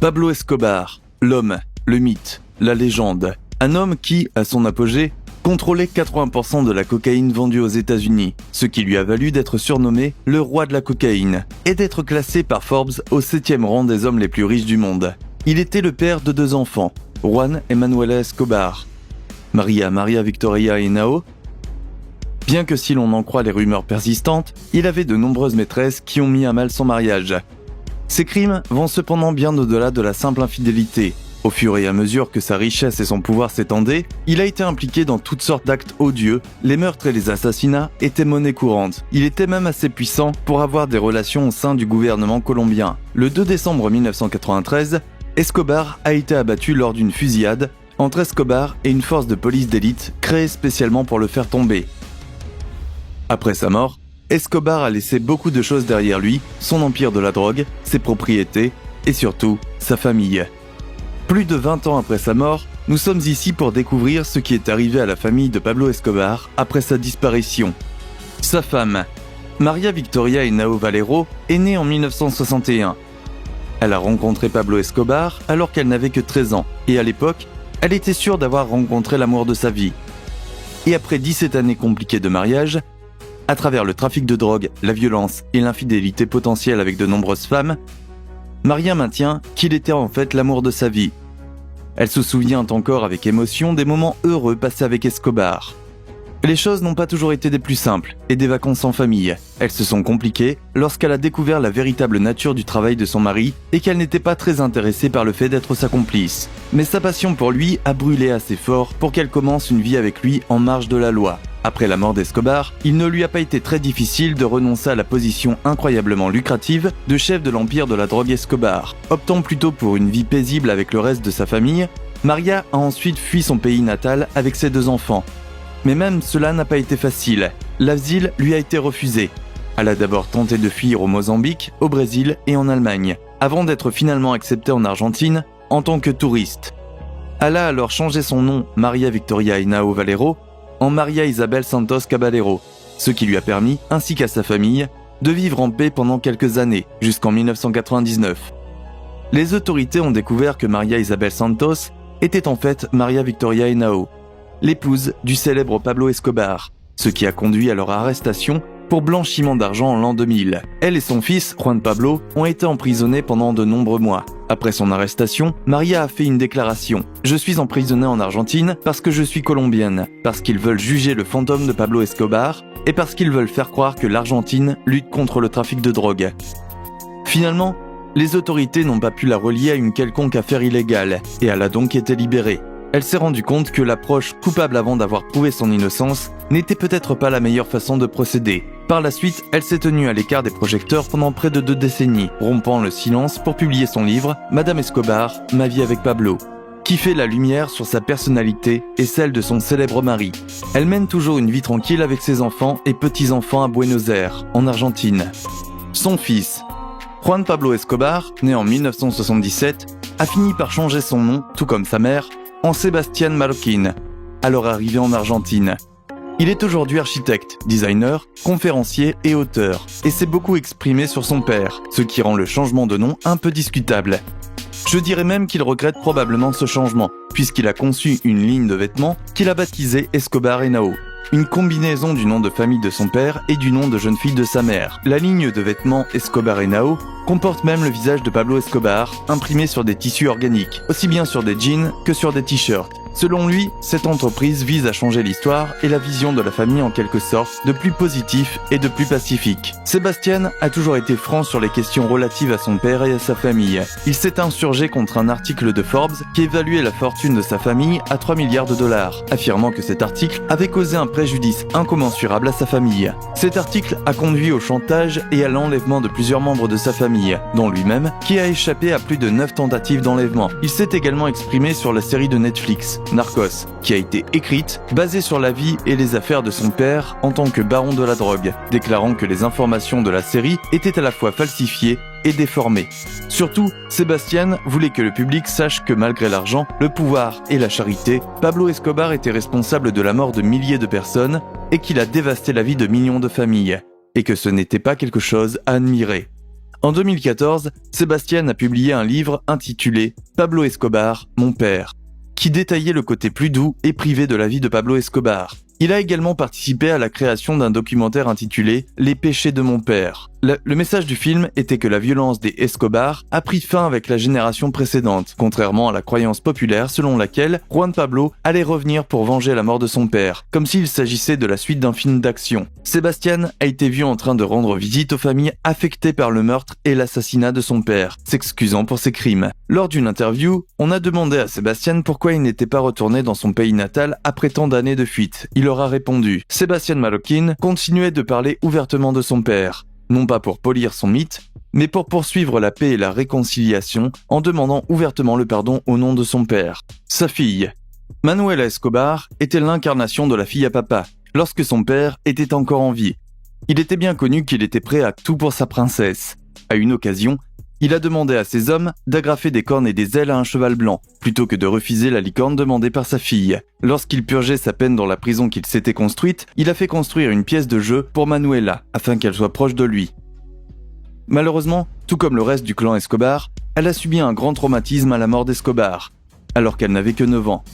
Pablo Escobar, l'homme, le mythe, la légende. Un homme qui, à son apogée, contrôlait 80% de la cocaïne vendue aux États-Unis, ce qui lui a valu d'être surnommé le roi de la cocaïne et d'être classé par Forbes au 7e rang des hommes les plus riches du monde. Il était le père de 2 enfants, Juan et Manuela Escobar, Maria Victoria Henao. Bien que si l'on en croit les rumeurs persistantes, il avait de nombreuses maîtresses qui ont mis à mal son mariage. Ces crimes vont cependant bien au-delà de la simple infidélité. Au fur et à mesure que sa richesse et son pouvoir s'étendaient, il a été impliqué dans toutes sortes d'actes odieux. Les meurtres et les assassinats étaient monnaie courante. Il était même assez puissant pour avoir des relations au sein du gouvernement colombien. Le 2 décembre 1993, Escobar a été abattu lors d'une fusillade entre Escobar et une force de police d'élite créée spécialement pour le faire tomber. Après sa mort, Escobar a laissé beaucoup de choses derrière lui, son empire de la drogue, ses propriétés et surtout sa famille. Plus de 20 ans après sa mort, nous sommes ici pour découvrir ce qui est arrivé à la famille de Pablo Escobar après sa disparition. Sa femme, Maria Victoria Henao Valero, est née en 1961. Elle a rencontré Pablo Escobar alors qu'elle n'avait que 13 ans et à l'époque, elle était sûre d'avoir rencontré l'amour de sa vie. Et après 17 années compliquées de mariage, à travers le trafic de drogue, la violence et l'infidélité potentielle avec de nombreuses femmes, Maria maintient qu'il était en fait l'amour de sa vie. Elle se souvient encore avec émotion des moments heureux passés avec Escobar. Les choses n'ont pas toujours été des plus simples et des vacances en famille. Elles se sont compliquées lorsqu'elle a découvert la véritable nature du travail de son mari et qu'elle n'était pas très intéressée par le fait d'être sa complice. Mais sa passion pour lui a brûlé assez fort pour qu'elle commence une vie avec lui en marge de la loi. Après la mort d'Escobar, il ne lui a pas été très difficile de renoncer à la position incroyablement lucrative de chef de l'empire de la drogue Escobar. Optant plutôt pour une vie paisible avec le reste de sa famille, Maria a ensuite fui son pays natal avec ses 2 enfants. Mais même cela n'a pas été facile. L'asile lui a été refusé. Elle a d'abord tenté de fuir au Mozambique, au Brésil et en Allemagne, avant d'être finalement acceptée en Argentine en tant que touriste. Elle a alors changé son nom Maria Victoria Henao Valero en Maria Isabel Santos Caballero, ce qui lui a permis, ainsi qu'à sa famille, de vivre en paix pendant quelques années, jusqu'en 1999. Les autorités ont découvert que Maria Isabel Santos était en fait Maria Victoria Henao, l'épouse du célèbre Pablo Escobar, ce qui a conduit à leur arrestation pour blanchiment d'argent en l'an 2000. Elle et son fils, Juan Pablo, ont été emprisonnés pendant de nombreux mois. Après son arrestation, Maria a fait une déclaration. « Je suis emprisonnée en Argentine parce que je suis colombienne, parce qu'ils veulent juger le fantôme de Pablo Escobar et parce qu'ils veulent faire croire que l'Argentine lutte contre le trafic de drogue. » Finalement, les autorités n'ont pas pu la relier à une quelconque affaire illégale et elle a donc été libérée. Elle s'est rendue compte que l'approche coupable avant d'avoir prouvé son innocence n'était peut-être pas la meilleure façon de procéder. Par la suite, elle s'est tenue à l'écart des projecteurs pendant près de 2 décennies, rompant le silence pour publier son livre « Madame Escobar, ma vie avec Pablo », qui fait la lumière sur sa personnalité et celle de son célèbre mari. Elle mène toujours une vie tranquille avec ses enfants et petits-enfants à Buenos Aires, en Argentine. Son fils, Juan Pablo Escobar, né en 1977, a fini par changer son nom, tout comme sa mère, en Sebastián Marroquín, alors arrivé en Argentine. Il est aujourd'hui architecte, designer, conférencier et auteur, et s'est beaucoup exprimé sur son père, ce qui rend le changement de nom un peu discutable. Je dirais même qu'il regrette probablement ce changement, puisqu'il a conçu une ligne de vêtements qu'il a baptisée Escobar Henao, une combinaison du nom de famille de son père et du nom de jeune fille de sa mère. La ligne de vêtements Escobar Henao comporte même le visage de Pablo Escobar, imprimé sur des tissus organiques, aussi bien sur des jeans que sur des t-shirts. Selon lui, cette entreprise vise à changer l'histoire et la vision de la famille en quelque sorte de plus positif et de plus pacifique. Sébastien a toujours été franc sur les questions relatives à son père et à sa famille. Il s'est insurgé contre un article de Forbes qui évaluait la fortune de sa famille à 3 milliards de dollars, affirmant que cet article avait causé un préjudice incommensurable à sa famille. Cet article a conduit au chantage et à l'enlèvement de plusieurs membres de sa famille, dont lui-même, qui a échappé à plus de 9 tentatives d'enlèvement. Il s'est également exprimé sur la série de Netflix, Narcos, qui a été écrite, basée sur la vie et les affaires de son père en tant que baron de la drogue, déclarant que les informations de la série étaient à la fois falsifiées et déformées. Surtout, Sébastien voulait que le public sache que malgré l'argent, le pouvoir et la charité, Pablo Escobar était responsable de la mort de milliers de personnes et qu'il a dévasté la vie de millions de familles, et que ce n'était pas quelque chose à admirer. En 2014, Sébastien a publié un livre intitulé « Pablo Escobar, mon père », qui détaillait le côté plus doux et privé de la vie de Pablo Escobar. Il a également participé à la création d'un documentaire intitulé « Les péchés de mon père ». Le message du film était que la violence des Escobar a pris fin avec la génération précédente, contrairement à la croyance populaire selon laquelle Juan Pablo allait revenir pour venger la mort de son père, comme s'il s'agissait de la suite d'un film d'action. Sébastien a été vu en train de rendre visite aux familles affectées par le meurtre et l'assassinat de son père, s'excusant pour ses crimes. Lors d'une interview, on a demandé à Sébastien pourquoi il n'était pas retourné dans son pays natal après tant d'années de fuite. Il aura répondu. Sébastien Marroquín continuait de parler ouvertement de son père, non pas pour polir son mythe, mais pour poursuivre la paix et la réconciliation en demandant ouvertement le pardon au nom de son père. Sa fille, Manuela Escobar, était l'incarnation de la fille à papa, lorsque son père était encore en vie. Il était bien connu qu'il était prêt à tout pour sa princesse. À une occasion, il a demandé à ses hommes d'agrafer des cornes et des ailes à un cheval blanc, plutôt que de refuser la licorne demandée par sa fille. Lorsqu'il purgeait sa peine dans la prison qu'il s'était construite, il a fait construire une pièce de jeu pour Manuela, afin qu'elle soit proche de lui. Malheureusement, tout comme le reste du clan Escobar, elle a subi un grand traumatisme à la mort d'Escobar, alors qu'elle n'avait que 9 ans.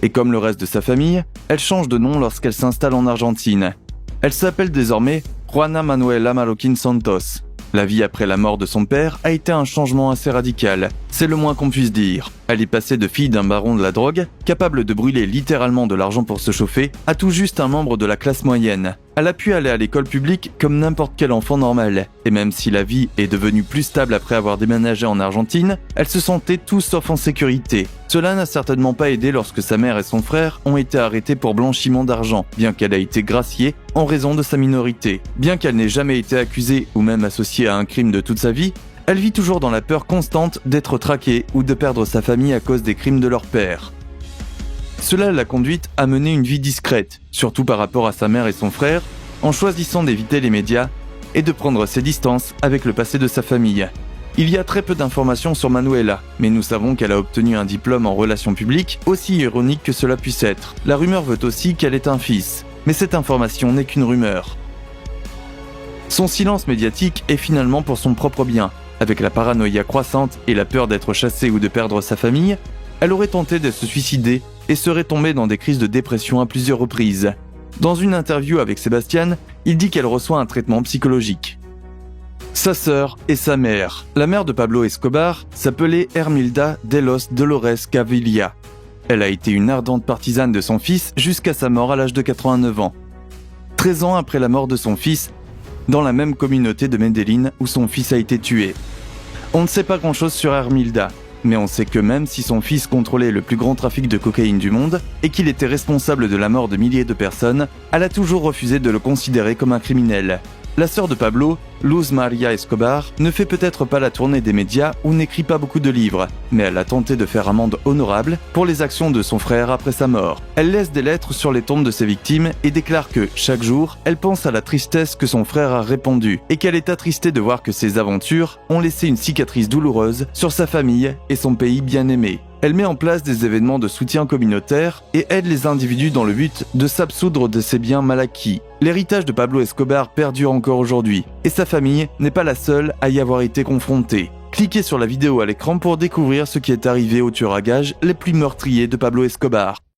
Et comme le reste de sa famille, elle change de nom lorsqu'elle s'installe en Argentine. Elle s'appelle désormais Juana Manuela Marroquín Santos. La vie après la mort de son père a été un changement assez radical, c'est le moins qu'on puisse dire. Elle est passée de fille d'un baron de la drogue, capable de brûler littéralement de l'argent pour se chauffer, à tout juste un membre de la classe moyenne. Elle a pu aller à l'école publique comme n'importe quel enfant normal, et même si la vie est devenue plus stable après avoir déménagé en Argentine, elle se sentait tout sauf en sécurité. Cela n'a certainement pas aidé lorsque sa mère et son frère ont été arrêtés pour blanchiment d'argent, bien qu'elle ait été graciée en raison de sa minorité. Bien qu'elle n'ait jamais été accusée ou même associée à un crime de toute sa vie, elle vit toujours dans la peur constante d'être traquée ou de perdre sa famille à cause des crimes de leur père. Cela l'a conduite à mener une vie discrète, surtout par rapport à sa mère et son frère, en choisissant d'éviter les médias et de prendre ses distances avec le passé de sa famille. Il y a très peu d'informations sur Manuela, mais nous savons qu'elle a obtenu un diplôme en relations publiques, aussi ironique que cela puisse être. La rumeur veut aussi qu'elle ait un fils, mais cette information n'est qu'une rumeur. Son silence médiatique est finalement pour son propre bien. Avec la paranoïa croissante et la peur d'être chassée ou de perdre sa famille, elle aurait tenté de se suicider et serait tombée dans des crises de dépression à plusieurs reprises. Dans une interview avec Sébastien, il dit qu'elle reçoit un traitement psychologique. Sa sœur et sa mère. La mère de Pablo Escobar s'appelait Hermilda de los Dolores Gaviria. Elle a été une ardente partisane de son fils jusqu'à sa mort à l'âge de 89 ans. 13 ans après la mort de son fils, dans la même communauté de Medellín où son fils a été tué. On ne sait pas grand-chose sur Hermilda, mais on sait que même si son fils contrôlait le plus grand trafic de cocaïne du monde et qu'il était responsable de la mort de milliers de personnes, elle a toujours refusé de le considérer comme un criminel. La sœur de Pablo, Luz Maria Escobar, ne fait peut-être pas la tournée des médias ou n'écrit pas beaucoup de livres, mais elle a tenté de faire amende honorable pour les actions de son frère après sa mort. Elle laisse des lettres sur les tombes de ses victimes et déclare que, chaque jour, elle pense à la tristesse que son frère a répandue et qu'elle est attristée de voir que ses aventures ont laissé une cicatrice douloureuse sur sa famille et son pays bien-aimé. Elle met en place des événements de soutien communautaire et aide les individus dans le but de s'absoudre de ses biens mal acquis. L'héritage de Pablo Escobar perdure encore aujourd'hui, et sa famille n'est pas la seule à y avoir été confrontée. Cliquez sur la vidéo à l'écran pour découvrir ce qui est arrivé aux tueurs à gages les plus meurtriers de Pablo Escobar.